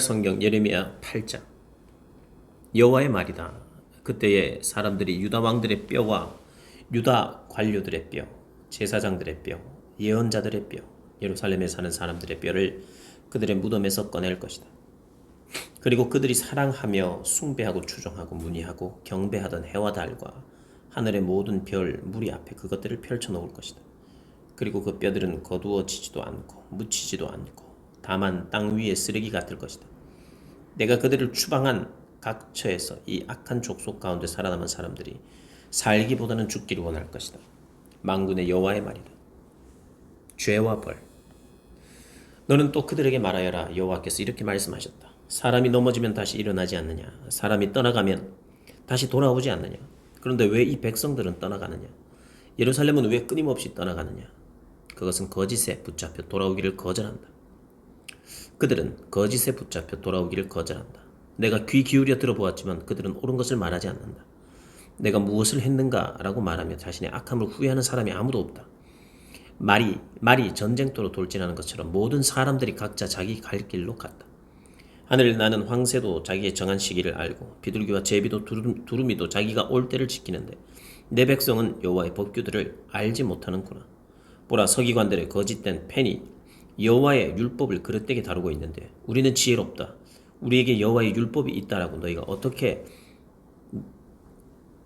성경 예레미야 8장. 여호와의 말이다. 그때에 사람들이 유다 왕들의 뼈와 유다 관료들의 뼈, 제사장들의 뼈, 예언자들의 뼈, 예루살렘에 사는 사람들의 뼈를 그들의 무덤에서 꺼낼 것이다. 그리고 그들이 사랑하며 숭배하고 추종하고 문의하고 경배하던 해와 달과 하늘의 모든 별 무리 앞에 그것들을 펼쳐 놓을 것이다. 그리고 그 뼈들은 거두어지지도 않고 묻히지도 않고 다만 땅 위의 쓰레기 같을 것이다. 내가 그들을 추방한 각처에서 이 악한 족속 가운데 살아남은 사람들이 살기보다는 죽기를 원할 것이다. 만군의 여호와의 말이다. 죄와 벌. 너는 또 그들에게 말하여라. 여호와께서 이렇게 말씀하셨다. 사람이 넘어지면 다시 일어나지 않느냐? 사람이 떠나가면 다시 돌아오지 않느냐? 그런데 왜 이 백성들은 떠나가느냐? 예루살렘은 왜 끊임없이 떠나가느냐? 그것은 거짓에 붙잡혀 돌아오기를 거절한다. 그들은 거짓에 붙잡혀 돌아오기를 거절한다. 내가 귀 기울여 들어보았지만 그들은 옳은 것을 말하지 않는다. 내가 무엇을 했는가라고 말하며 자신의 악함을 후회하는 사람이 아무도 없다. 말이 전쟁터로 돌진하는 것처럼 모든 사람들이 각자 자기 갈 길로 갔다. 하늘을 나는 황새도 자기의 정한 시기를 알고 비둘기와 제비도 두루미도 자기가 올 때를 지키는데 내 백성은 여호와의 법규들을 알지 못하는구나. 보라, 서기관들의 거짓된 펜이 여호와의 율법을 그릇되게 다루고 있는데 우리는 지혜롭다. 우리에게 여호와의 율법이 있다라고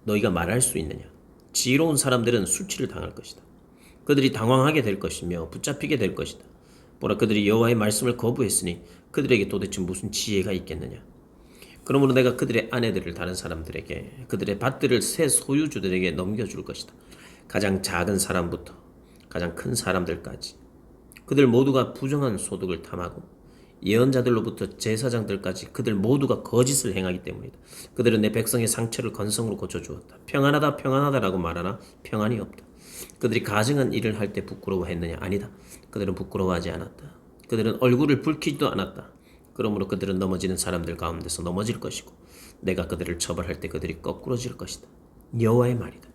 너희가 말할 수 있느냐? 지혜로운 사람들은 수치를 당할 것이다. 그들이 당황하게 될 것이며 붙잡히게 될 것이다. 보라, 그들이 여호와의 말씀을 거부했으니 그들에게 도대체 무슨 지혜가 있겠느냐? 그러므로 내가 그들의 아내들을 다른 사람들에게, 그들의 밭들을 새 소유주들에게 넘겨줄 것이다. 가장 작은 사람부터 가장 큰 사람들까지. 그들 모두가 부정한 소득을 탐하고 예언자들로부터 제사장들까지 그들 모두가 거짓을 행하기 때문이다. 그들은 내 백성의 상처를 건성으로 고쳐주었다. 평안하다 평안하다라고 말하나 평안이 없다. 그들이 가증한 일을 할 때 부끄러워했느냐? 아니다. 그들은 부끄러워하지 않았다. 그들은 얼굴을 붉히지도 않았다. 그러므로 그들은 넘어지는 사람들 가운데서 넘어질 것이고 내가 그들을 처벌할 때 그들이 거꾸러질 것이다. 여호와의 말이다.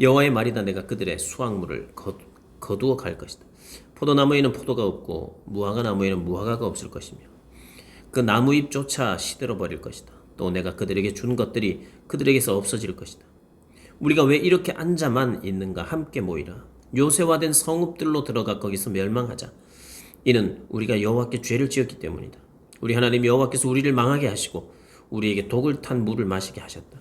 여호와의 말이다. 내가 그들의 수확물을 거두어 갈 것이다. 포도나무에는 포도가 없고 무화과 나무에는 무화과가 없을 것이며 그 나무잎조차 시들어 버릴 것이다. 또 내가 그들에게 준 것들이 그들에게서 없어질 것이다. 우리가 왜 이렇게 앉아만 있는가? 함께 모이라. 요새화된 성읍들로 들어가 거기서 멸망하자. 이는 우리가 여호와께 죄를 지었기 때문이다. 우리 하나님 여호와께서 우리를 망하게 하시고 우리에게 독을 탄 물을 마시게 하셨다.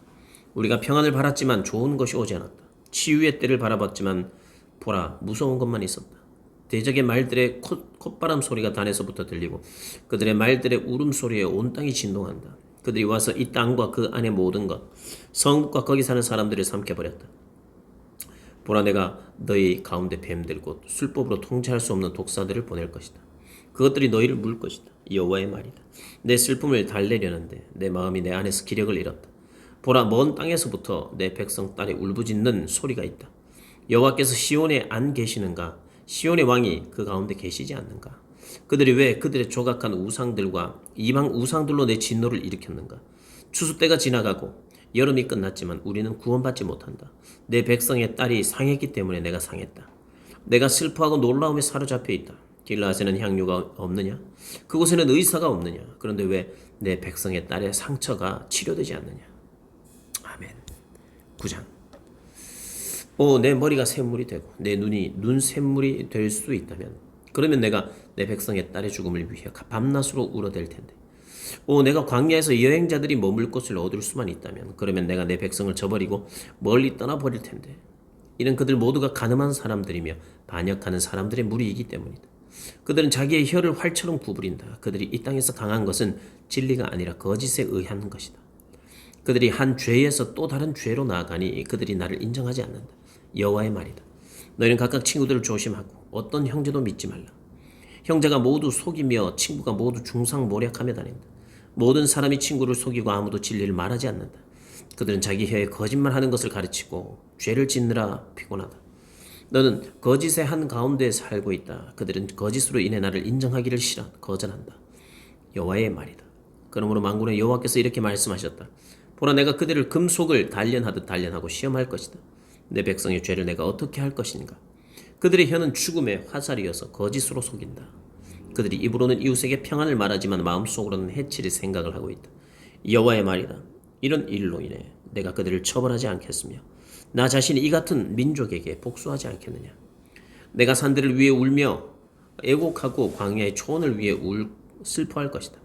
우리가 평안을 바랐지만 좋은 것이 오지 않았다. 치유의 때를 바라봤지만 보라, 무서운 것만 있었다. 대적의 말들의 콧바람 소리가 단에서부터 들리고 그들의 말들의 울음소리에 온 땅이 진동한다. 그들이 와서 이 땅과 그 안의 모든 것, 성읍과 거기 사는 사람들을 삼켜버렸다. 보라, 내가 너희 가운데 뱀들 곧 술법으로 통제할 수 없는 독사들을 보낼 것이다. 그것들이 너희를 물 것이다. 여호와의 말이다. 내 슬픔을 달래려는데 내 마음이 내 안에서 기력을 잃었다. 보라, 먼 땅에서부터 내 백성 딸의 울부짖는 소리가 있다. 여호와께서 시온에 안 계시는가? 시온의 왕이 그 가운데 계시지 않는가? 그들이 왜 그들의 조각한 우상들과 이방 우상들로 내 진노를 일으켰는가? 추수 때가 지나가고 여름이 끝났지만 우리는 구원받지 못한다. 내 백성의 딸이 상했기 때문에 내가 상했다. 내가 슬퍼하고 놀라움에 사로잡혀 있다. 길라앗에는 향유가 없느냐? 그곳에는 의사가 없느냐? 그런데 왜 내 백성의 딸의 상처가 치료되지 않느냐? 아멘. 9장. 내 머리가 샘물이 되고 내 눈이 눈샘물이 될 수 있다면 그러면 내가 내 백성의 딸의 죽음을 위해 밤낮으로 울어댈 텐데 내가 광야에서 여행자들이 머물 곳을 얻을 수만 있다면 그러면 내가 내 백성을 저버리고 멀리 떠나버릴 텐데 이는 그들 모두가 가늠한 사람들이며 반역하는 사람들의 무리이기 때문이다. 그들은 자기의 혀를 활처럼 구부린다. 그들이 이 땅에서 강한 것은 진리가 아니라 거짓에 의한 것이다. 그들이 한 죄에서 또 다른 죄로 나아가니 그들이 나를 인정하지 않는다. 여호와의 말이다. 너희는 각각 친구들을 조심하고 어떤 형제도 믿지 말라. 형제가 모두 속이며 친구가 모두 중상모략하며 다닌다. 모든 사람이 친구를 속이고 아무도 진리를 말하지 않는다. 그들은 자기 혀에 거짓말하는 것을 가르치고 죄를 짓느라 피곤하다. 너는 거짓의 한 가운데 살고 있다. 그들은 거짓으로 인해 나를 인정하기를 거절한다. 여호와의 말이다. 그러므로 만군의 여호와께서 이렇게 말씀하셨다. 보라, 내가 그들을 금속을 단련하듯 단련하고 시험할 것이다. 내 백성의 죄를 내가 어떻게 할 것인가? 그들의 혀는 죽음의 화살이어서 거짓으로 속인다. 그들이 입으로는 이웃에게 평안을 말하지만 마음속으로는 해칠 생각을 하고 있다. 여호와의 말이다. 이런 일로 인해 내가 그들을 처벌하지 않겠으며 나 자신이 이 같은 민족에게 복수하지 않겠느냐. 내가 산들을 위해 울며 애곡하고 광야의 초원을 위해 슬퍼할 것이다.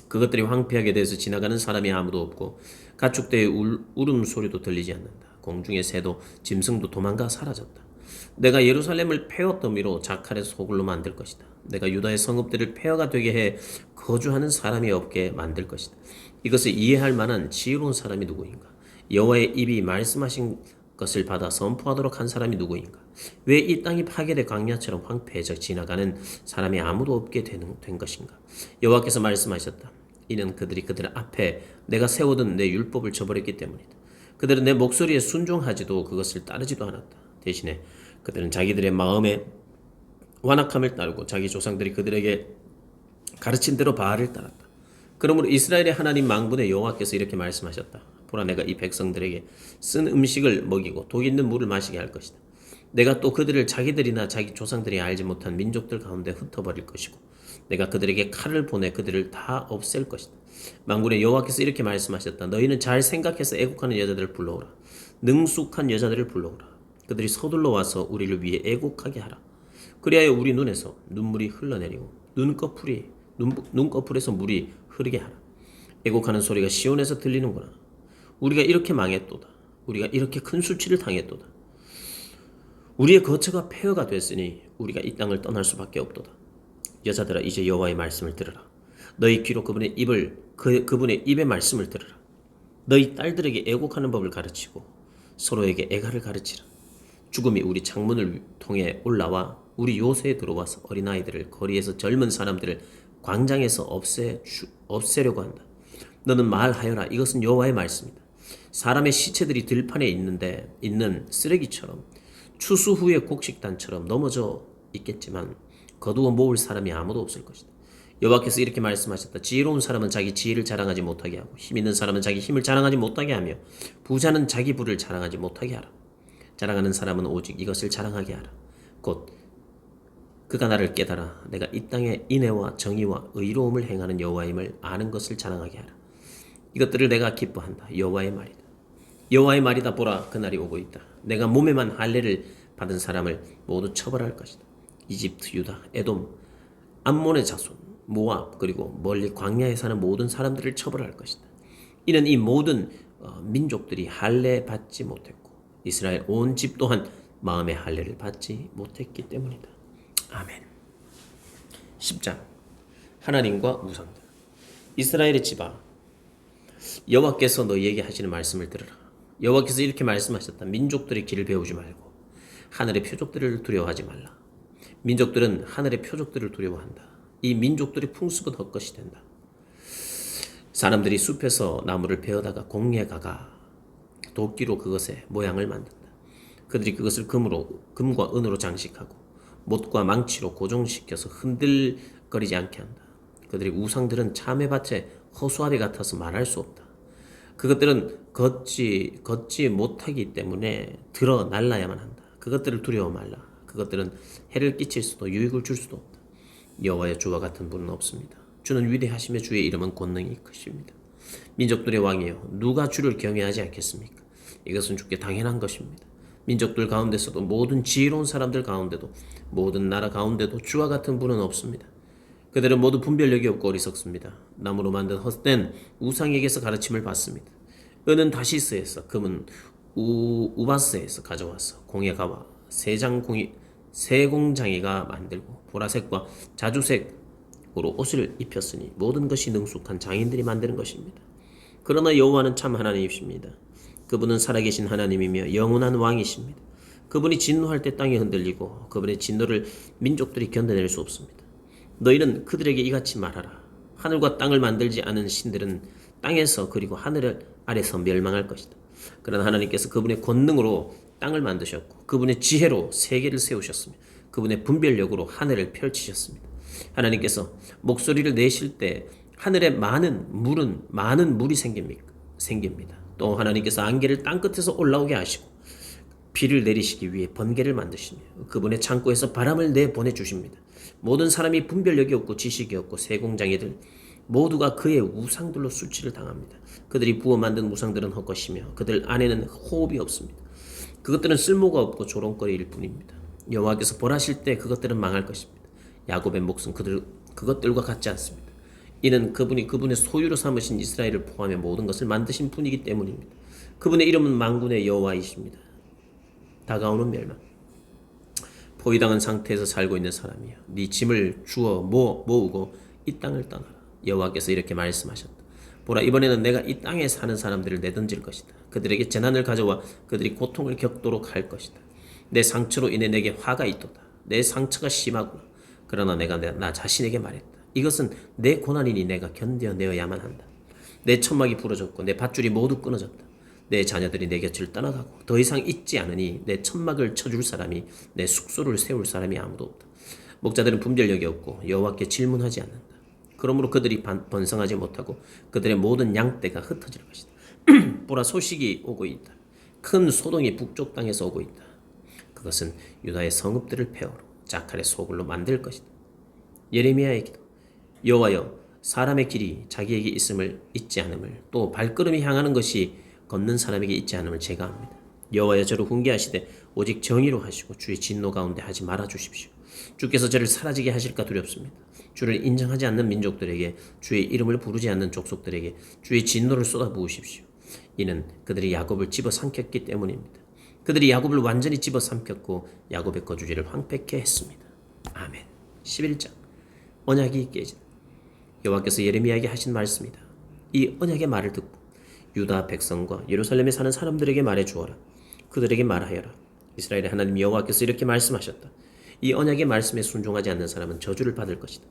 그것들이 황폐하게 돼서 지나가는 사람이 아무도 없고 가축대의 울음소리도 들리지 않는다. 공중의 새도 짐승도 도망가 사라졌다. 내가 예루살렘을 폐허 더미로 자칼의 소굴로 만들 것이다. 내가 유다의 성읍들을 폐허가 되게 해 거주하는 사람이 없게 만들 것이다. 이것을 이해할 만한 지혜로운 사람이 누구인가? 여호와의 입이 말씀하신 것을 받아 선포하도록 한 사람이 누구인가? 왜 이 땅이 파괴돼 광야처럼 황폐해져 지나가는 사람이 아무도 없게 된 것인가? 여호와께서 말씀하셨다. 이는 그들이 그들 앞에 내가 세우던 내 율법을 저버렸기 때문이다. 그들은 내 목소리에 순종하지도 그것을 따르지도 않았다. 대신에 그들은 자기들의 마음에 완악함을 따르고 자기 조상들이 그들에게 가르친 대로 바알을 따랐다. 그러므로 이스라엘의 하나님 망군의 여호와께서 이렇게 말씀하셨다. 보라, 내가 이 백성들에게 쓴 음식을 먹이고 독 있는 물을 마시게 할 것이다. 내가 또 그들을 자기들이나 자기 조상들이 알지 못한 민족들 가운데 흩어버릴 것이고 내가 그들에게 칼을 보내 그들을 다 없앨 것이다. 만군의 여호와께서 이렇게 말씀하셨다. 너희는 잘 생각해서 애국하는 여자들을 불러오라. 능숙한 여자들을 불러오라. 그들이 서둘러 와서 우리를 위해 애곡하게 하라. 그리하여 우리 눈에서 눈물이 흘러내리고 눈꺼풀에서 물이 흐르게 하라. 애곡하는 소리가 시온에서 들리는구나. 우리가 이렇게 망했도다. 우리가 이렇게 큰 수치를 당했도다. 우리의 거처가 폐허가 됐으니 우리가 이 땅을 떠날 수밖에 없도다. 여자들아, 이제 여호와의 말씀을 들으라. 너희 귀로 그분의 입의 말씀을 들으라. 너희 딸들에게 애곡하는 법을 가르치고 서로에게 애가를 가르치라. 죽음이 우리 창문을 통해 올라와 우리 요새에 들어와서 어린아이들을 거리에서 젊은 사람들을 광장에서 없애려고 한다. 너는 말하여라. 이것은 여호와의 말씀이다. 사람의 시체들이 들판에 있는 쓰레기처럼 추수 후의 곡식단처럼 넘어져 있겠지만 거두어 모을 사람이 아무도 없을 것이다. 여호와께서 이렇게 말씀하셨다. 지혜로운 사람은 자기 지혜를 자랑하지 못하게 하고 힘 있는 사람은 자기 힘을 자랑하지 못하게 하며 부자는 자기 부를 자랑하지 못하게 하라. 자랑하는 사람은 오직 이것을 자랑하게 하라. 곧 그가 나를 깨달아 내가 이 땅에 인애와 정의와 의로움을 행하는 여호와임을 아는 것을 자랑하게 하라. 이것들을 내가 기뻐한다. 여호와의 말이다. 여호와의 말이다. 보라, 그날이 오고 있다. 내가 몸에만 할례를 받은 사람을 모두 처벌할 것이다. 이집트, 유다, 에돔, 암몬의 자손, 모압, 그리고 멀리 광야에 사는 모든 사람들을 처벌할 것이다. 이는 이 모든 민족들이 할례 받지 못했고 이스라엘 온 집 또한 마음의 할례를 받지 못했기 때문이다. 아멘. 10장 하나님과 우상들. 이스라엘의 집아, 여호와께서 너희에게 하시는 말씀을 들으라. 여호와께서 이렇게 말씀하셨다. 민족들의 길을 배우지 말고 하늘의 표적들을 두려워하지 말라. 민족들은 하늘의 표적들을 두려워한다. 이 민족들의 풍습은 헛것이 된다. 사람들이 숲에서 나무를 베어다가 공에 가가 도끼로 그것의 모양을 만든다. 그들이 그것을 금과 은으로 장식하고 못과 망치로 고정시켜서 흔들거리지 않게 한다. 그들의 우상들은 참외밭의 허수아비 같아서 말할 수 없다. 그것들은 걷지 못하기 때문에 들어 날라야만 한다. 그것들을 두려워 말라. 그것들은 해를 끼칠 수도 유익을 줄 수도 없다. 여호와의 주와 같은 분은 없습니다. 주는 위대하시며 주의 이름은 권능이 크십니다. 민족들의 왕이여, 누가 주를 경외하지 않겠습니까? 이것은 주께 당연한 것입니다. 민족들 가운데서도 모든 지혜로운 사람들 가운데도 모든 나라 가운데도 주와 같은 분은 없습니다. 그들은 모두 분별력이 없고 어리석습니다. 나무로 만든 헛된 우상에게서 가르침을 받습니다. 은은 다시스에서, 금은 우바스에서 가져와서 공예 가와 세공장이가 만들고 보라색과 자주색으로 옷을 입혔으니 모든 것이 능숙한 장인들이 만드는 것입니다. 그러나 여호와는 참 하나님이십니다. 그분은 살아계신 하나님이며 영원한 왕이십니다. 그분이 진노할 때 땅이 흔들리고 그분의 진노를 민족들이 견뎌낼 수 없습니다. 너희는 그들에게 이같이 말하라. 하늘과 땅을 만들지 않은 신들은 땅에서 그리고 하늘 아래서 멸망할 것이다. 그러나 하나님께서 그분의 권능으로 땅을 만드셨고 그분의 지혜로 세계를 세우셨으며 그분의 분별력으로 하늘을 펼치셨습니다. 하나님께서 목소리를 내실 때 하늘에 많은 물이 생깁니다. 또 하나님께서 안개를 땅끝에서 올라오게 하시고 비를 내리시기 위해 번개를 만드시며 그분의 창고에서 바람을 내보내 주십니다. 모든 사람이 분별력이 없고 지식이 없고 세공장애들 모두가 그의 우상들로 수치를 당합니다. 그들이 부어 만든 우상들은 헛것이며 그들 안에는 호흡이 없습니다. 그것들은 쓸모가 없고 조롱거리일 뿐입니다. 여호와께서 벌하실 때 그것들은 망할 것입니다. 야곱의 몫은 그것들과 같지 않습니다. 이는 그분이 그분의 소유로 삼으신 이스라엘을 포함해 모든 것을 만드신 분이기 때문입니다. 그분의 이름은 만군의 여호와이십니다. 다가오는 멸망. 포위당한 상태에서 살고 있는 사람이여, 네 짐을 주어 모으고 이 땅을 떠나라. 여호와께서 이렇게 말씀하셨다. 보라, 이번에는 내가 이 땅에 사는 사람들을 내던질 것이다. 그들에게 재난을 가져와 그들이 고통을 겪도록 할 것이다. 내 상처로 인해 내게 화가 있도다. 내 상처가 심하구나. 그러나 내가 나 자신에게 말했다. 이것은 내 고난이니 내가 견뎌내어야만 한다. 내 천막이 부러졌고 내 밧줄이 모두 끊어졌다. 내 자녀들이 내 곁을 떠나가고 더 이상 있지 않으니 내 천막을 쳐줄 사람이, 내 숙소를 세울 사람이 아무도 없다. 목자들은 분별력이 없고 여호와께 질문하지 않는다. 그러므로 그들이 번성하지 못하고 그들의 모든 양떼가 흩어질 것이다. 보라, 소식이 오고 있다. 큰 소동이 북쪽 땅에서 오고 있다. 그것은 유다의 성읍들을 폐허로 자칼의 소굴로 만들 것이다. 예레미야의 기도. 여호와여, 사람의 길이 자기에게 있음을 잊지 않음을, 또 발걸음이 향하는 것이 걷는 사람에게 있지 않음을 제가 압니다. 여호와여, 저를 훈계하시되 오직 정의로 하시고 주의 진노 가운데 하지 말아 주십시오. 주께서 저를 사라지게 하실까 두렵습니다. 주를 인정하지 않는 민족들에게, 주의 이름을 부르지 않는 족속들에게 주의 진노를 쏟아부으십시오. 이는 그들이 야곱을 집어삼켰기 때문입니다. 그들이 야곱을 완전히 집어삼켰고 야곱의 거주지를 황폐케 했습니다. 아멘. 11장. 언약이 깨진. 여호와께서 예레미야에게 하신 말씀이다. 이 언약의 말을 듣고 유다 백성과 예루살렘에 사는 사람들에게 말해 주어라. 그들에게 말하여라. 이스라엘의 하나님 여호와께서 이렇게 말씀하셨다. 이 언약의 말씀에 순종하지 않는 사람은 저주를 받을 것이다.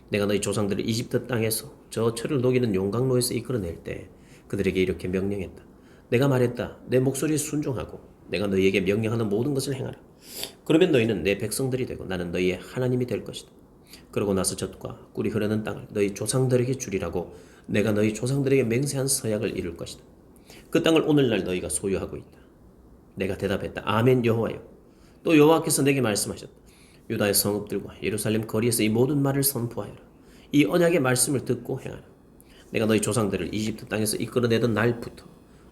내가 너희 조상들을 이집트 땅에서 저 철을 녹이는 용광로에서 이끌어낼 때 그들에게 이렇게 명령했다. 내가 말했다. 내 목소리에 순종하고 내가 너희에게 명령하는 모든 것을 행하라. 그러면 너희는 내 백성들이 되고 나는 너희의 하나님이 될 것이다. 그러고 나서 젖과 꿀이 흐르는 땅을 너희 조상들에게 주리라고 내가 너희 조상들에게 맹세한 서약을 이룰 것이다. 그 땅을 오늘날 너희가 소유하고 있다. 내가 대답했다. 아멘. 여호와여. 또 여호와께서 내게 말씀하셨다. 유다의 성읍들과 예루살렘 거리에서 이 모든 말을 선포하여라. 이 언약의 말씀을 듣고 행하라. 내가 너희 조상들을 이집트 땅에서 이끌어내던 날부터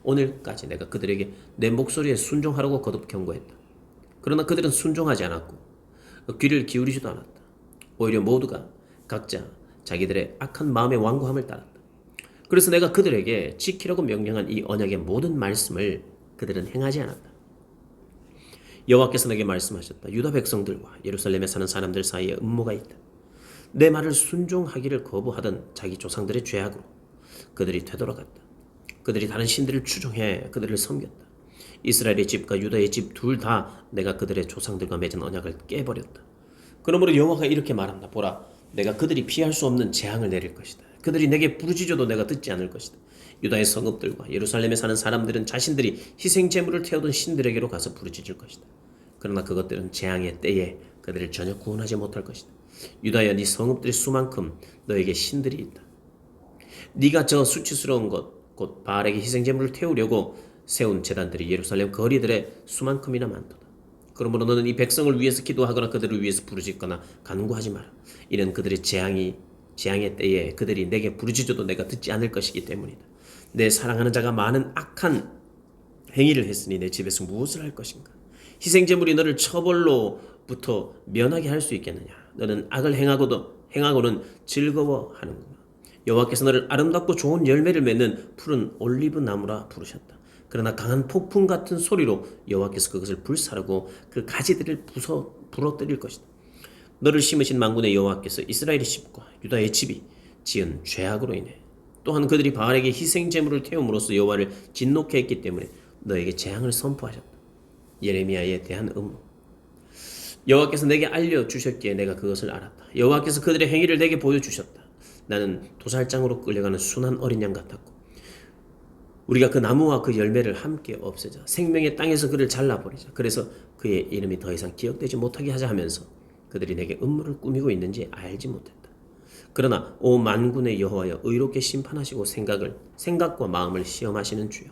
오늘까지 내가 그들에게 내 목소리에 순종하라고 거듭 경고했다. 그러나 그들은 순종하지 않았고 귀를 기울이지도 않았다. 오히려 모두가 각자 자기들의 악한 마음의 완고함을 따랐다. 그래서 내가 그들에게 지키라고 명령한 이 언약의 모든 말씀을 그들은 행하지 않았다. 여호와께서 내게 말씀하셨다. 유다 백성들과 예루살렘에 사는 사람들 사이에 음모가 있다. 내 말을 순종하기를 거부하던 자기 조상들의 죄악으로 그들이 되돌아갔다. 그들이 다른 신들을 추종해 그들을 섬겼다. 이스라엘의 집과 유다의 집 둘 다 내가 그들의 조상들과 맺은 언약을 깨버렸다. 그러므로 여호와가 이렇게 말한다. 보라, 내가 그들이 피할 수 없는 재앙을 내릴 것이다. 그들이 내게 부르짖어도 내가 듣지 않을 것이다. 유다의 성읍들과 예루살렘에 사는 사람들은 자신들이 희생제물을 태우던 신들에게로 가서 부르짖을 것이다. 그러나 그것들은 재앙의 때에 그들을 전혀 구원하지 못할 것이다. 유다여, 네 성읍들의 수만큼 너에게 신들이 있다. 네가 저 수치스러운 것, 곧 바알에게 희생제물을 태우려고 세운 제단들이 예루살렘 거리들의 수만큼이나 많도다. 그러므로 너는 이 백성을 위해서 기도하거나 그들을 위해서 부르짖거나 간구하지 마라. 이는 그들의 재앙의 때에 그들이 내게 부르짖어도 내가 듣지 않을 것이기 때문이다. 내 사랑하는 자가 많은 악한 행위를 했으니 내 집에서 무엇을 할 것인가? 희생제물이 너를 처벌로부터 면하게 할 수 있겠느냐? 너는 악을 행하고는 즐거워하는구나. 여호와께서 너를 아름답고 좋은 열매를 맺는 푸른 올리브 나무라 부르셨다. 그러나 강한 폭풍 같은 소리로 여호와께서 그것을 불사르고 그 가지들을 부러뜨릴 것이다. 너를 심으신 만군의 여호와께서 이스라엘의 집과 유다의 집이 지은 죄악으로 인해 또한 그들이 바알에게 희생제물을 태움으로써 여호와를 진노케 했기 때문에 너에게 재앙을 선포하셨다. 예레미야에 대한 음모. 여호와께서 내게 알려주셨기에 내가 그것을 알았다. 여호와께서 그들의 행위를 내게 보여주셨다. 나는 도살장으로 끌려가는 순한 어린 양 같았고 우리가 그 나무와 그 열매를 함께 없애자. 생명의 땅에서 그를 잘라버리자. 그래서 그의 이름이 더 이상 기억되지 못하게 하자 하면서 그들이 내게 음모를 꾸미고 있는지 알지 못했다. 그러나 오 만군의 여호와여, 의롭게 심판하시고 생각과 마음을 시험하시는 주여,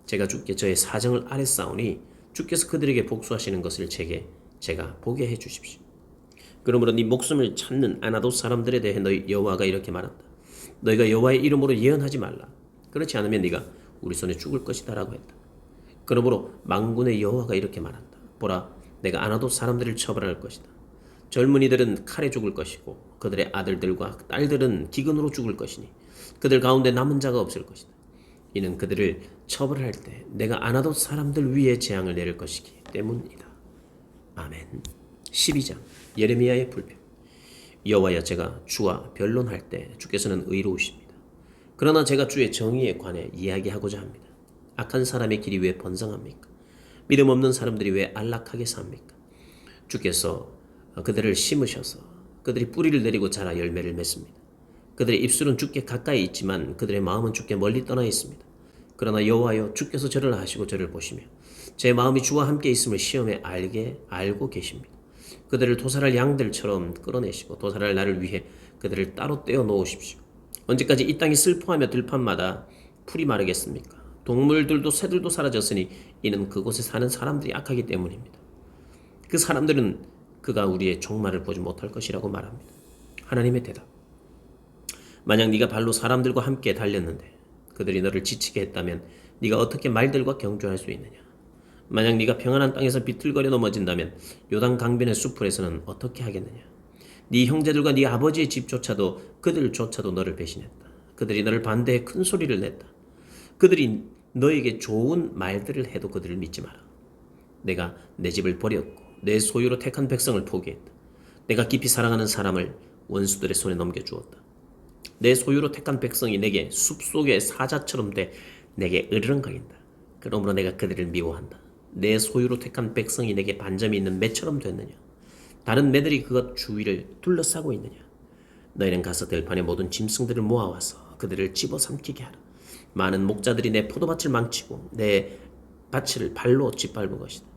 제가 주께 저의 사정을 아뢰사오니 주께서 그들에게 복수하시는 것을 제가 보게 해주십시오. 그러므로 네 목숨을 찾는 아나도 사람들에 대해 너희 여호와가 이렇게 말한다. 너희가 여호와의 이름으로 예언하지 말라. 그렇지 않으면 네가 우리 손에 죽을 것이다 라고 했다. 그러므로 만군의 여호와가 이렇게 말한다. 보라, 내가 아나도 사람들을 처벌할 것이다. 젊은이들은 칼에 죽을 것이고 그들의 아들들과 딸들은 기근으로 죽을 것이니 그들 가운데 남은 자가 없을 것이다. 이는 그들을 처벌할 때 내가 아나도 사람들 위에 재앙을 내릴 것이기 때문이다. 아멘. 12장 예레미야의 불평. 여호와여, 제가 주와 변론할 때 주께서는 의로우십니다. 그러나 제가 주의 정의에 관해 이야기하고자 합니다. 악한 사람의 길이 왜 번성합니까? 믿음 없는 사람들이 왜 안락하게 삽니까? 주께서 그들을 심으셔서 그들이 뿌리를 내리고 자라 열매를 맺습니다. 그들의 입술은 주께 가까이 있지만 그들의 마음은 주께 멀리 떠나 있습니다. 그러나 여호와여, 주께서 저를 아시고 저를 보시며 제 마음이 주와 함께 있음을 시험에 알고 계십니다. 그들을 도살할 양들처럼 끌어내시고 도살할 나를 위해 그들을 따로 떼어 놓으십시오. 언제까지 이 땅이 슬퍼하며 들판마다 풀이 마르겠습니까? 동물들도 새들도 사라졌으니 이는 그곳에 사는 사람들이 악하기 때문입니다. 그 사람들은 그가 우리의 종말을 보지 못할 것이라고 말합니다. 하나님의 대답. 만약 네가 발로 사람들과 함께 달렸는데 그들이 너를 지치게 했다면 네가 어떻게 말들과 경주할 수 있느냐? 만약 네가 평안한 땅에서 비틀거려 넘어진다면 요단 강변의 수풀에서는 어떻게 하겠느냐? 네 형제들과 네 아버지의 집조차도 그들조차도 너를 배신했다. 그들이 너를 반대해 큰 소리를 냈다. 그들이 너에게 좋은 말들을 해도 그들을 믿지 마라. 내가 내 집을 버렸고 내 소유로 택한 백성을 포기했다. 내가 깊이 사랑하는 사람을 원수들의 손에 넘겨주었다. 내 소유로 택한 백성이 내게 숲속의 사자처럼 돼 내게 으르렁거린다. 그러므로 내가 그들을 미워한다. 내 소유로 택한 백성이 내게 반점이 있는 매처럼 됐느냐? 다른 매들이 그것 주위를 둘러싸고 있느냐? 너희는 가서 들판의 모든 짐승들을 모아와서 그들을 집어삼키게 하라. 많은 목자들이 내 포도밭을 망치고 내 밭을 발로 짓밟을 것이다.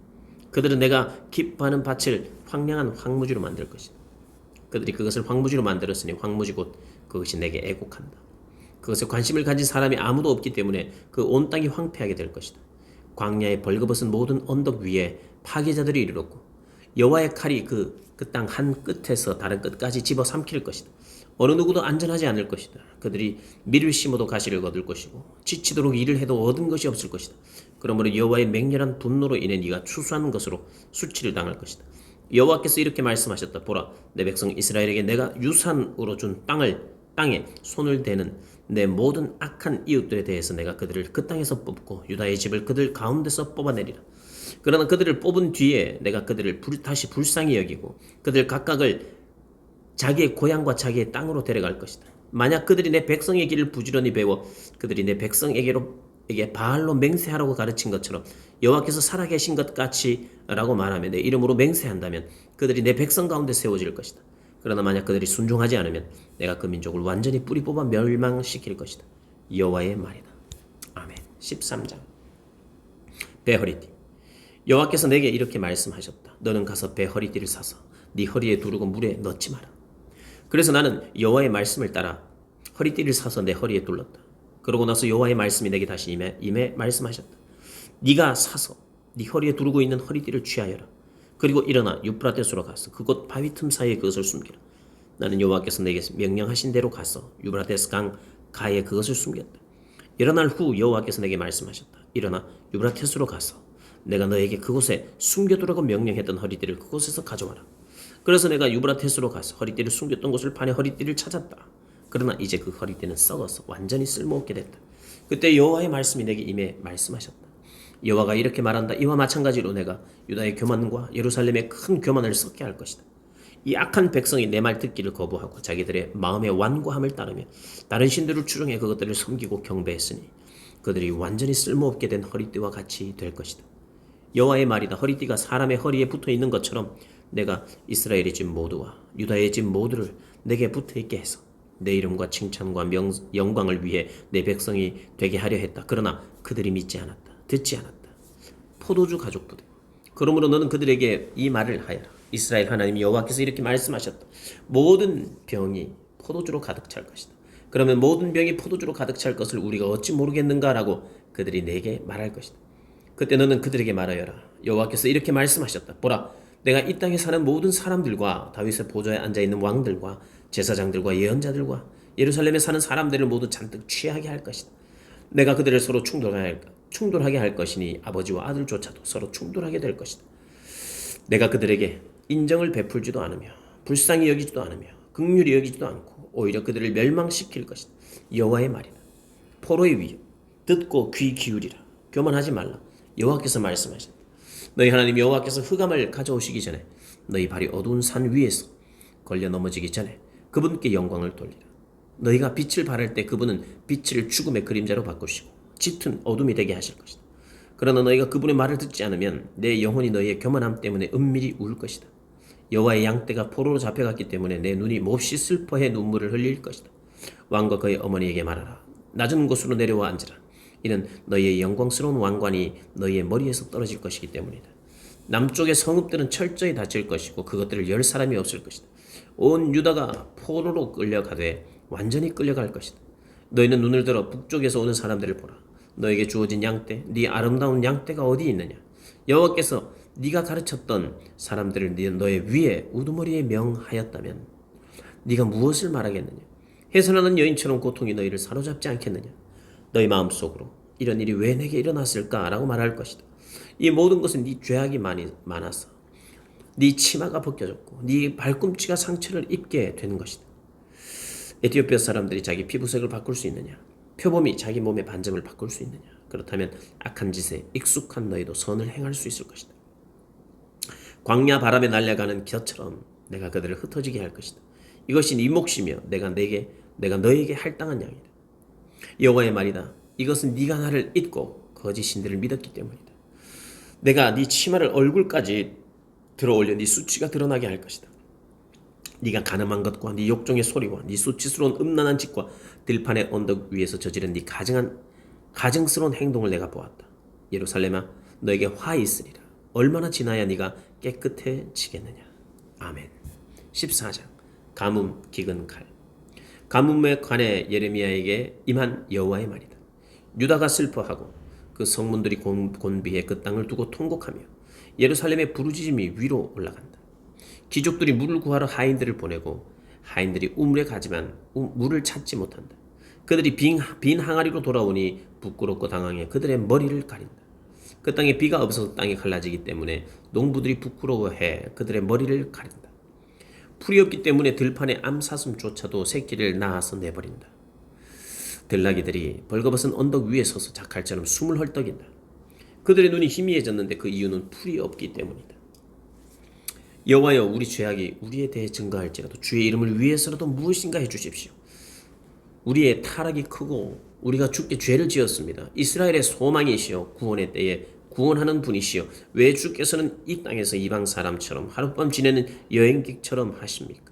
그들은 내가 기뻐하는 밭을 황량한 황무지로 만들 것이다. 그들이 그것을 황무지로 만들었으니 황무지 곧 그것이 내게 애곡한다. 그것에 관심을 가진 사람이 아무도 없기 때문에 그 온 땅이 황폐하게 될 것이다. 광야에 벌거벗은 모든 언덕 위에 파괴자들이 이르렀고 여호와의 칼이 그 땅 한 끝에서 다른 끝까지 집어삼킬 것이다. 어느 누구도 안전하지 않을 것이다. 그들이 밀을 심어도 가시를 거둘 것이고 지치도록 일을 해도 얻은 것이 없을 것이다. 그러므로 여호와의 맹렬한 분노로 인해 네가 추수하는 것으로 수치를 당할 것이다. 여호와께서 이렇게 말씀하셨다. 보라, 내 백성 이스라엘에게 내가 유산으로 준 땅에 손을 대는 내 모든 악한 이웃들에 대해서 내가 그들을 그 땅에서 뽑고 유다의 집을 그들 가운데서 뽑아내리라. 그러나 그들을 뽑은 뒤에 내가 그들을 다시 불쌍히 여기고 그들 각각을 자기의 고향과 자기의 땅으로 데려갈 것이다. 만약 그들이 내 백성의 길을 부지런히 배워 그들이 내 백성에게 바알로 맹세하라고 가르친 것처럼 여호와께서 살아계신 것 같이라고 말하며 내 이름으로 맹세한다면 그들이 내 백성 가운데 세워질 것이다. 그러나 만약 그들이 순종하지 않으면 내가 그 민족을 완전히 뿌리 뽑아 멸망시킬 것이다. 여호와의 말이다. 아멘. 13장 배 허리띠. 여호와께서 내게 이렇게 말씀하셨다. 너는 가서 배 허리띠를 사서 네 허리에 두르고 물에 넣지 마라. 그래서 나는 여호와의 말씀을 따라 허리띠를 사서 내 허리에 둘렀다. 그러고 나서 여호와의 말씀이 내게 다시 임해 말씀하셨다. 네가 사서 네 허리에 두르고 있는 허리띠를 취하여라. 그리고 일어나 유프라테스로 가서 그곳 바위 틈 사이에 그것을 숨기라. 나는 여호와께서 내게 명령하신 대로 가서 유프라테스 강 가에 그것을 숨겼다. 여러 날 후 여호와께서 내게 말씀하셨다. 일어나 유프라테스로 가서 내가 너에게 그곳에 숨겨두라고 명령했던 허리띠를 그곳에서 가져와라. 그래서 내가 유브라테스로 가서 허리띠를 숨겼던 곳을 파내 허리띠를 찾았다. 그러나 이제 그 허리띠는 썩어서 완전히 쓸모없게 됐다. 그때 여호와의 말씀이 내게 임해 말씀하셨다. 여호와가 이렇게 말한다. 이와 마찬가지로 내가 유다의 교만과 예루살렘의 큰 교만을 썩게 할 것이다. 이 악한 백성이 내 말 듣기를 거부하고 자기들의 마음의 완고함을 따르며 다른 신들을 추종해 그것들을 섬기고 경배했으니 그들이 완전히 쓸모없게 된 허리띠와 같이 될 것이다. 여호와의 말이다. 허리띠가 사람의 허리에 붙어있는 것처럼 내가 이스라엘의 집 모두와 유다의 집 모두를 내게 붙어있게 해서 내 이름과 칭찬과 영광을 위해 내 백성이 되게 하려 했다. 그러나 그들이 믿지 않았다. 듣지 않았다. 포도주 가족 부대. 그러므로 너는 그들에게 이 말을 하여라. 이스라엘 하나님 여호와께서 이렇게 말씀하셨다. 모든 병이 포도주로 가득 찰 것이다. 그러면 모든 병이 포도주로 가득 찰 것을 우리가 어찌 모르겠는가라고 그들이 내게 말할 것이다. 그때 너는 그들에게 말하여라. 여호와께서 이렇게 말씀하셨다. 보라, 내가 이 땅에 사는 모든 사람들과 다윗의 보좌에 앉아있는 왕들과 제사장들과 예언자들과 예루살렘에 사는 사람들을 모두 잔뜩 취하게 할 것이다. 내가 그들을 서로 충돌하게 할 것이니 아버지와 아들조차도 서로 충돌하게 될 것이다. 내가 그들에게 인정을 베풀지도 않으며 불쌍히 여기지도 않으며 긍휼히 여기지도 않고 오히려 그들을 멸망시킬 것이다. 여호와의 말이다. 포로의 위협 듣고 귀 기울이라. 교만하지 말라. 여호와께서 말씀하신다. 너희 하나님 여호와께서 흑암을 가져오시기 전에 너희 발이 어두운 산 위에서 걸려 넘어지기 전에 그분께 영광을 돌리라. 너희가 빛을 발할 때 그분은 빛을 죽음의 그림자로 바꾸시고 짙은 어둠이 되게 하실 것이다. 그러나 너희가 그분의 말을 듣지 않으면 내 영혼이 너희의 교만함 때문에 은밀히 울 것이다. 여호와의 양떼가 포로로 잡혀갔기 때문에 내 눈이 몹시 슬퍼해 눈물을 흘릴 것이다. 왕과 그의 어머니에게 말하라. 낮은 곳으로 내려와 앉으라. 이는 너희의 영광스러운 왕관이 너희의 머리에서 떨어질 것이기 때문이다. 남쪽의 성읍들은 철저히 닫힐 것이고 그것들을 열 사람이 없을 것이다. 온 유다가 포로로 끌려가되 완전히 끌려갈 것이다. 너희는 눈을 들어 북쪽에서 오는 사람들을 보라. 너에게 주어진 양떼, 네 아름다운 양떼가 어디 있느냐? 여호와께서 네가 가르쳤던 사람들을 너의 위에 우두머리에 명하였다면 네가 무엇을 말하겠느냐? 해산하는 여인처럼 고통이 너희를 사로잡지 않겠느냐? 너희 마음속으로 이런 일이 왜 내게 일어났을까라고 말할 것이다. 이 모든 것은 네 죄악이 많아서 네 치마가 벗겨졌고 네 발꿈치가 상처를 입게 되는 것이다. 에티오피아 사람들이 자기 피부색을 바꿀 수 있느냐? 표범이 자기 몸의 반점을 바꿀 수 있느냐? 그렇다면 악한 짓에 익숙한 너희도 선을 행할 수 있을 것이다. 광야 바람에 날려가는 겨처럼 내가 그들을 흩어지게 할 것이다. 이것이 네 몫이며 내가 너에게 할당한 양이다. 여호와의 말이다. 이것은 네가 나를 잊고 거짓 신들을 믿었기 때문이다. 내가 네 치마를 얼굴까지 들어올려 네 수치가 드러나게 할 것이다. 네가 가늠한 것과 네 욕종의 소리와 네 수치스러운 음란한 짓과 들판의 언덕 위에서 저지른 네 가증스러운 행동을 내가 보았다. 예루살렘아, 너에게 화 있으리라. 얼마나 지나야 네가 깨끗해지겠느냐. 아멘. 14장 가뭄 기근 칼. 가뭄에 관해 예레미야에게 임한 여호와의 말이다. 유다가 슬퍼하고 그 성문들이 곤비해 그 땅을 두고 통곡하며 예루살렘의 부르짖음이 위로 올라간다. 귀족들이 물을 구하러 하인들을 보내고 하인들이 우물에 가지만 물을 찾지 못한다. 그들이 빈 항아리로 돌아오니 부끄럽고 당황해 그들의 머리를 가린다. 그 땅에 비가 없어서 땅이 갈라지기 때문에 농부들이 부끄러워해 그들의 머리를 가린다. 풀이 없기 때문에 들판의 암사슴조차도 새끼를 낳아서 내버린다. 들나귀들이 벌거벗은 언덕 위에 서서 자칼처럼 숨을 헐떡인다. 그들의 눈이 희미해졌는데 그 이유는 풀이 없기 때문이다. 여호와여, 우리 죄악이 우리에 대해 증거할지라도 주의 이름을 위해서라도 무엇인가 해주십시오. 우리의 타락이 크고 우리가 주께 죄를 지었습니다. 이스라엘의 소망이시여 구원의 때에 구원하는 분이시여 왜 주께서는 이 땅에서 이방 사람처럼 하룻밤 지내는 여행객처럼 하십니까?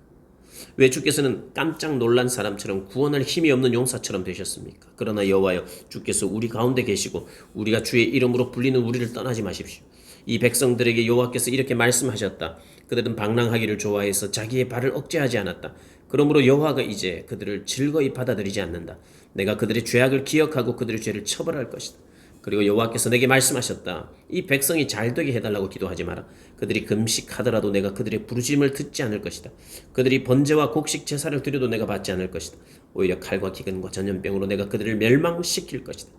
왜 주께서는 깜짝 놀란 사람처럼 구원할 힘이 없는 용사처럼 되셨습니까? 그러나 여호와여, 주께서 우리 가운데 계시고 우리가 주의 이름으로 불리는 우리를 떠나지 마십시오. 이 백성들에게 여호와께서 이렇게 말씀하셨다. 그들은 방랑하기를 좋아해서 자기의 발을 억제하지 않았다. 그러므로 여호와가 이제 그들을 즐거이 받아들이지 않는다. 내가 그들의 죄악을 기억하고 그들의 죄를 처벌할 것이다. 그리고 여호와께서 내게 말씀하셨다. 이 백성이 잘되게 해달라고 기도하지 마라. 그들이 금식하더라도 내가 그들의 부르짖음을 듣지 않을 것이다. 그들이 번제와 곡식 제사를 드려도 내가 받지 않을 것이다. 오히려 칼과 기근과 전염병으로 내가 그들을 멸망시킬 것이다.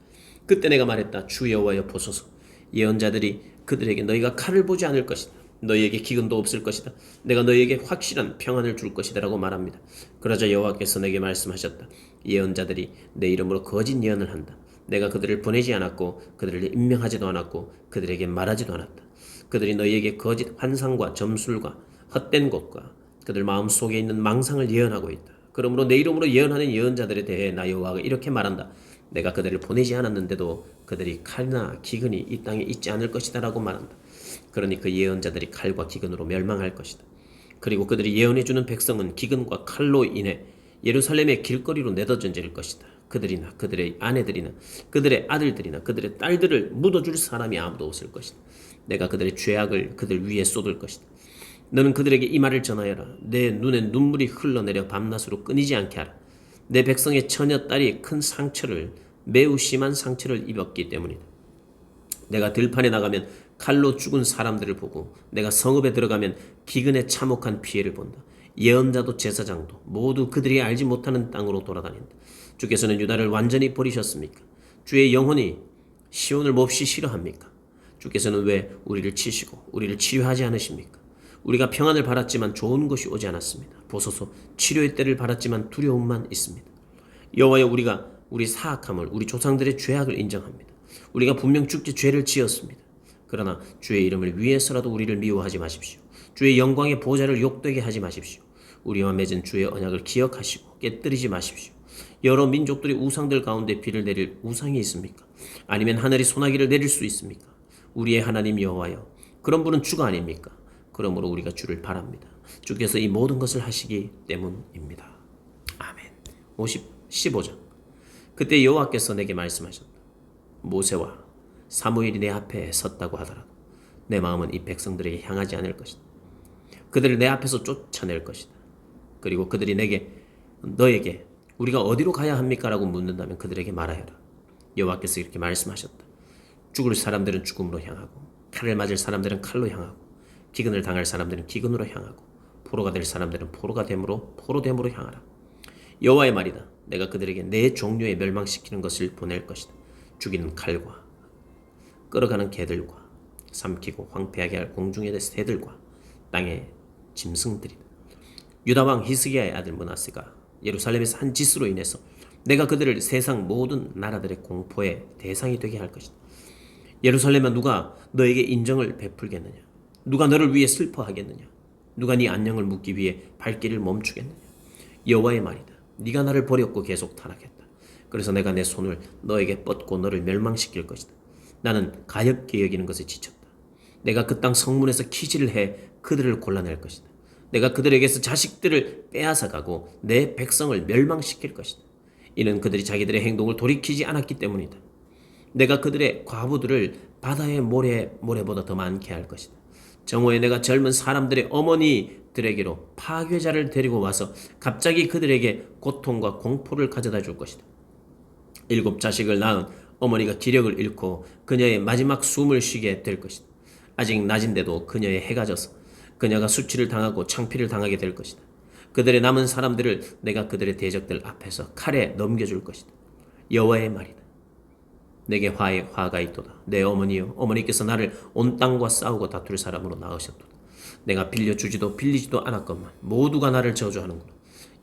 그때 내가 말했다. 주 여호와여 보소서. 예언자들이 그들에게 너희가 칼을 보지 않을 것이다. 너희에게 기근도 없을 것이다. 내가 너희에게 확실한 평안을 줄 것이다 라고 말합니다. 그러자 여호와께서 내게 말씀하셨다. 예언자들이 내 이름으로 거짓 예언을 한다. 내가 그들을 보내지 않았고 그들을 임명하지도 않았고 그들에게 말하지도 않았다. 그들이 너희에게 거짓 환상과 점술과 헛된 것과 그들 마음속에 있는 망상을 예언하고 있다. 그러므로 내 이름으로 예언하는 예언자들에 대해 나 여호와가 이렇게 말한다. 내가 그들을 보내지 않았는데도 그들이 칼이나 기근이 이 땅에 있지 않을 것이다 라고 말한다. 그러니 그 예언자들이 칼과 기근으로 멸망할 것이다. 그리고 그들이 예언해주는 백성은 기근과 칼로 인해 예루살렘의 길거리로 내던질 것이다. 그들이나 그들의 아내들이나 그들의 아들들이나 그들의 딸들을 묻어줄 사람이 아무도 없을 것이다. 내가 그들의 죄악을 그들 위에 쏟을 것이다. 너는 그들에게 이 말을 전하여라. 내 눈에 눈물이 흘러내려 밤낮으로 끊이지 않게 하라. 내 백성의 처녀딸이 큰 상처를 매우 심한 상처를 입었기 때문이다. 내가 들판에 나가면 칼로 죽은 사람들을 보고 내가 성읍에 들어가면 기근에 참혹한 피해를 본다. 예언자도 제사장도 모두 그들이 알지 못하는 땅으로 돌아다닌다. 주께서는 유다를 완전히 버리셨습니까? 주의 영혼이 시온을 몹시 싫어합니까? 주께서는 왜 우리를 치시고 우리를 치료하지 않으십니까? 우리가 평안을 바랐지만 좋은 것이 오지 않았습니다. 보소서, 치료의 때를 바랐지만 두려움만 있습니다. 여호와여, 우리가 우리 사악함을, 우리 조상들의 죄악을 인정합니다. 우리가 분명 주께 죄를 지었습니다. 그러나 주의 이름을 위해서라도 우리를 미워하지 마십시오. 주의 영광의 보좌를 욕되게 하지 마십시오. 우리와 맺은 주의 언약을 기억하시고 깨뜨리지 마십시오. 여러 민족들이 우상들 가운데 비를 내릴 우상이 있습니까? 아니면 하늘이 소나기를 내릴 수 있습니까? 우리의 하나님 여호와여, 그런 분은 주가 아닙니까? 그러므로 우리가 주를 바랍니다. 주께서 이 모든 것을 하시기 때문입니다. 아멘. 15장. 그때 여호와께서 내게 말씀하셨다. 모세와 사무엘이 내 앞에 섰다고 하더라도 내 마음은 이 백성들에게 향하지 않을 것이다. 그들을 내 앞에서 쫓아낼 것이다. 그리고 그들이 너에게 우리가 어디로 가야 합니까? 라고 묻는다면 그들에게 말하여라. 여호와께서 이렇게 말씀하셨다. 죽을 사람들은 죽음으로 향하고, 칼을 맞을 사람들은 칼로 향하고, 기근을 당할 사람들은 기근으로 향하고, 포로가 될 사람들은 포로됨으로 향하라. 여호와의 말이다. 내가 그들에게 네 종류의 멸망시키는 것을 보낼 것이다. 죽이는 칼과 끌어가는 개들과 삼키고 황폐하게 할 공중의 새들과 땅의 짐승들이다. 유다 왕 히스기야의 아들 므낫세가 예루살렘에서 한 짓으로 인해서 내가 그들을 세상 모든 나라들의 공포의 대상이 되게 할 것이다. 예루살렘아, 누가 너에게 인정을 베풀겠느냐? 누가 너를 위해 슬퍼하겠느냐? 누가 네 안녕을 묻기 위해 발길을 멈추겠느냐? 여호와의 말이다. 네가 나를 버렸고 계속 타락했다. 그래서 내가 내 손을 너에게 뻗고 너를 멸망시킬 것이다. 나는 가엾게 여기는 것에 지쳤다. 내가 그 땅 성문에서 키질을 해 그들을 골라낼 것이다. 내가 그들에게서 자식들을 빼앗아가고 내 백성을 멸망시킬 것이다. 이는 그들이 자기들의 행동을 돌이키지 않았기 때문이다. 내가 그들의 과부들을 바다의 모래보다 더 많게 할 것이다. 정오에 내가 젊은 사람들의 어머니들에게로 파괴자를 데리고 와서 갑자기 그들에게 고통과 공포를 가져다 줄 것이다. 7 자식을 낳은 어머니가 기력을 잃고 그녀의 마지막 숨을 쉬게 될 것이다. 아직 낮인데도 그녀의 해가 져서 그녀가 수치를 당하고 창피를 당하게 될 것이다. 그들의 남은 사람들을 내가 그들의 대적들 앞에서 칼에 넘겨줄 것이다. 여호와의 말이다. 내게 화가 있도다. 내 어머니여, 어머니께서 나를 온 땅과 싸우고 다툴 사람으로 낳으셨도다. 내가 빌려주지도 빌리지도 않았건만 모두가 나를 저주하는구나.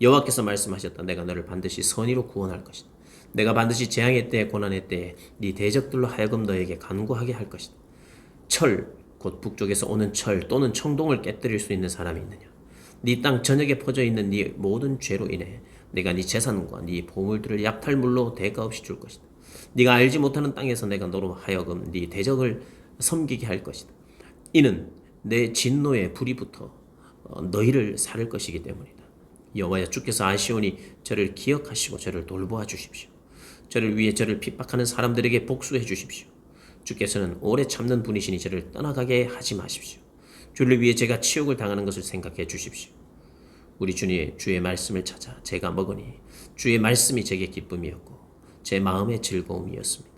여호와께서 말씀하셨다. 내가 너를 반드시 선의로 구원할 것이다. 내가 반드시 재앙의 때에 고난의 때에 네 대적들로 하여금 너에게 간구하게 할 것이다. 철, 곧 북쪽에서 오는 철 또는 청동을 깨뜨릴 수 있는 사람이 있느냐? 네 땅 전역에 퍼져 있는 네 모든 죄로 인해 내가 네 재산과 네 보물들을 약탈물로 대가 없이 줄 것이다. 네가 알지 못하는 땅에서 내가 너로 하여금 네 대적을 섬기게 할 것이다. 이는 내 진노의 불이 붙어 너희를 살을 것이기 때문이다. 여호와여, 주께서 아시오니 저를 기억하시고 저를 돌보아 주십시오. 저를 위해 저를 핍박하는 사람들에게 복수해 주십시오. 주께서는 오래 참는 분이시니 저를 떠나가게 하지 마십시오. 주를 위해 제가 치욕을 당하는 것을 생각해 주십시오. 우리 주의 말씀을 찾아 제가 먹으니 주의 말씀이 제게 기쁨이었고 제 마음의 즐거움이었습니다.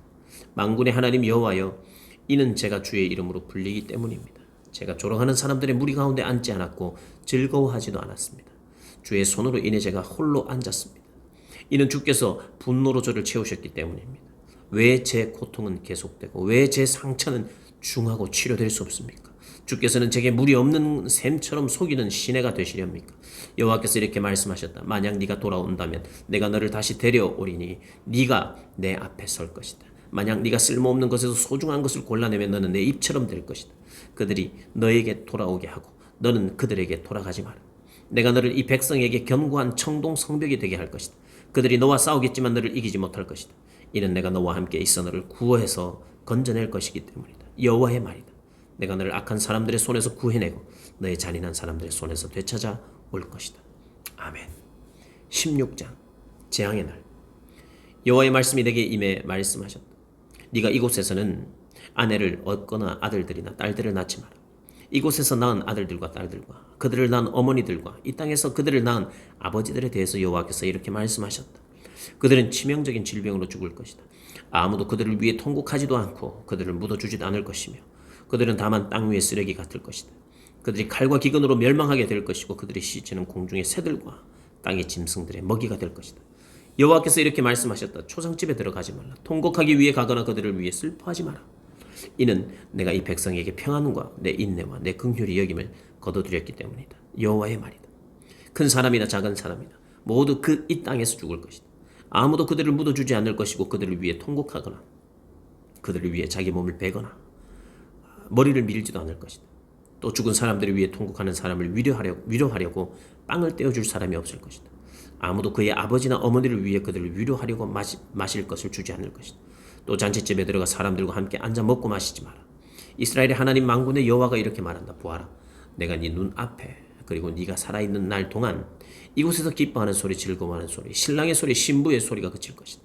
만군의 하나님 여호와여, 이는 제가 주의 이름으로 불리기 때문입니다. 제가 조롱하는 사람들의 무리 가운데 앉지 않았고 즐거워하지도 않았습니다. 주의 손으로 인해 제가 홀로 앉았습니다. 이는 주께서 분노로 저를 채우셨기 때문입니다. 왜 제 고통은 계속되고 왜 제 상처는 중하고 치료될 수 없습니까? 주께서는 제게 무리 없는 샘처럼 속이는 시내가 되시렵니까? 여호와께서 이렇게 말씀하셨다. 만약 네가 돌아온다면 내가 너를 다시 데려오리니 네가 내 앞에 설 것이다. 만약 네가 쓸모없는 것에서 소중한 것을 골라내면 너는 내 입처럼 될 것이다. 그들이 너에게 돌아오게 하고 너는 그들에게 돌아가지 마라. 내가 너를 이 백성에게 견고한 청동 성벽이 되게 할 것이다. 그들이 너와 싸우겠지만 너를 이기지 못할 것이다. 이는 내가 너와 함께 있어 너를 구원해서 건져낼 것이기 때문이다. 여호와의 말이다. 내가 너를 악한 사람들의 손에서 구해내고 너의 잔인한 사람들의 손에서 되찾아 올 것이다. 아멘. 16장 재앙의 날. 여호와의 말씀이 내게 임해 말씀하셨다. 네가 이곳에서는 아내를 얻거나 아들들이나 딸들을 낳지 마라. 이곳에서 낳은 아들들과 딸들과 그들을 낳은 어머니들과 이 땅에서 그들을 낳은 아버지들에 대해서 여호와께서 이렇게 말씀하셨다. 그들은 치명적인 질병으로 죽을 것이다. 아무도 그들을 위해 통곡하지도 않고 그들을 묻어주지도 않을 것이며 그들은 다만 땅 위의 쓰레기 같을 것이다. 그들이 칼과 기근으로 멸망하게 될 것이고 그들의 시체는 공중의 새들과 땅의 짐승들의 먹이가 될 것이다. 여호와께서 이렇게 말씀하셨다. 초상집에 들어가지 말라. 통곡하기 위해 가거나 그들을 위해 슬퍼하지 마라. 이는 내가 이 백성에게 평안과 내 인내와 내 긍휼이 여김을 거둬들였기 때문이다. 여호와의 말이다. 큰 사람이나 작은 사람이나 모두 이 땅에서 죽을 것이다. 아무도 그들을 묻어주지 않을 것이고 그들을 위해 통곡하거나 그들을 위해 자기 몸을 베거나 머리를 밀지도 않을 것이다. 또 죽은 사람들을 위해 통곡하는 사람을 위로하려고 빵을 떼어줄 사람이 없을 것이다. 아무도 그의 아버지나 어머니를 위해 그들을 위로하려고 마실 것을 주지 않을 것이다. 또 잔치집에 들어가 사람들과 함께 앉아 먹고 마시지 마라. 이스라엘의 하나님 만군의 여호와가 이렇게 말한다. 보아라, 내가 네 눈 앞에 그리고 네가 살아있는 날 동안 이곳에서 기뻐하는 소리, 즐거워하는 소리, 신랑의 소리, 신부의 소리가 그칠 것이다.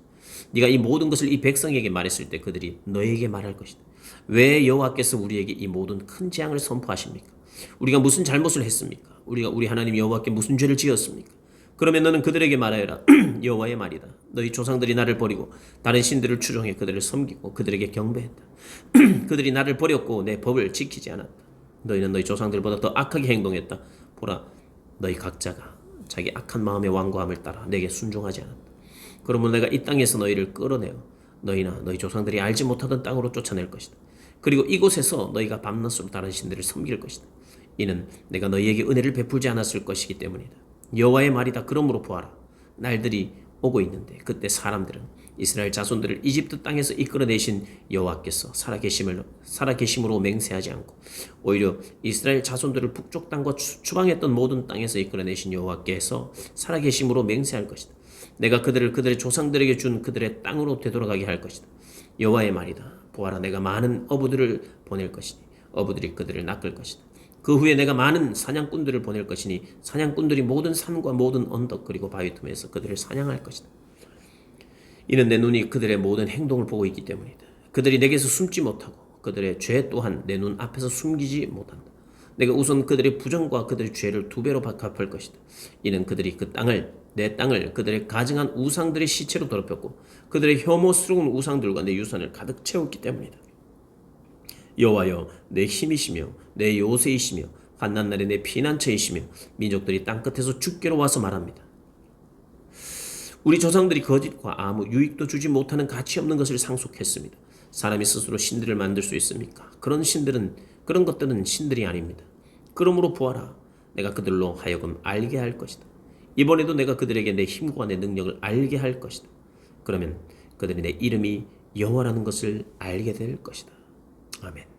네가 이 모든 것을 이 백성에게 말했을 때 그들이 너에게 말할 것이다. 왜 여호와께서 우리에게 이 모든 큰 재앙을 선포하십니까? 우리가 무슨 잘못을 했습니까? 우리가 우리 하나님 여호와께 무슨 죄를 지었습니까? 그러면 너는 그들에게 말하여라. 여호와의 말이다. 너희 조상들이 나를 버리고 다른 신들을 추종해 그들을 섬기고 그들에게 경배했다. 그들이 나를 버렸고 내 법을 지키지 않았다. 너희는 너희 조상들보다 더 악하게 행동했다. 보라, 너희 각자가 자기 악한 마음의 완고함을 따라 내게 순종하지 않았다. 그러므로 내가 이 땅에서 너희를 끌어내어 너희나 너희 조상들이 알지 못하던 땅으로 쫓아낼 것이다. 그리고 이곳에서 너희가 밤낮으로 다른 신들을 섬길 것이다. 이는 내가 너희에게 은혜를 베풀지 않았을 것이기 때문이다. 여호와의 말이다. 그러므로 보아라, 날들이 오고 있는데 그때 사람들은 이스라엘 자손들을 이집트 땅에서 이끌어내신 여호와께서 살아계심으로 맹세하지 않고 오히려 이스라엘 자손들을 북쪽 땅과 추방했던 모든 땅에서 이끌어내신 여호와께서 살아계심으로 맹세할 것이다. 내가 그들을 그들의 조상들에게 준 그들의 땅으로 되돌아가게 할 것이다. 여호와의 말이다. 보아라, 내가 많은 어부들을 보낼 것이니 어부들이 그들을 낚을 것이다. 그 후에 내가 많은 사냥꾼들을 보낼 것이니 사냥꾼들이 모든 산과 모든 언덕 그리고 바위 틈에서 그들을 사냥할 것이다. 이는 내 눈이 그들의 모든 행동을 보고 있기 때문이다. 그들이 내게서 숨지 못하고 그들의 죄 또한 내 눈 앞에서 숨기지 못한다. 내가 우선 그들의 부정과 그들의 죄를 2배로 갚을 것이다. 이는 그들이 내 땅을 그들의 가증한 우상들의 시체로 더럽혔고 그들의 혐오스러운 우상들과 내 유산을 가득 채웠기 때문이다. 여호와여, 내 힘이시며 내 요새이시며 환난 날에 내 피난처이시며 민족들이 땅끝에서 주께로 와서 말합니다. 우리 조상들이 거짓과 아무 유익도 주지 못하는 가치 없는 것을 상속했습니다. 사람이 스스로 신들을 만들 수 있습니까? 그런 것들은 신들이 아닙니다. 그러므로 보아라, 내가 그들로 하여금 알게 할 것이다. 이번에도 내가 그들에게 내 힘과 내 능력을 알게 할 것이다. 그러면 그들이 내 이름이 여호와라는 것을 알게 될 것이다. 아멘.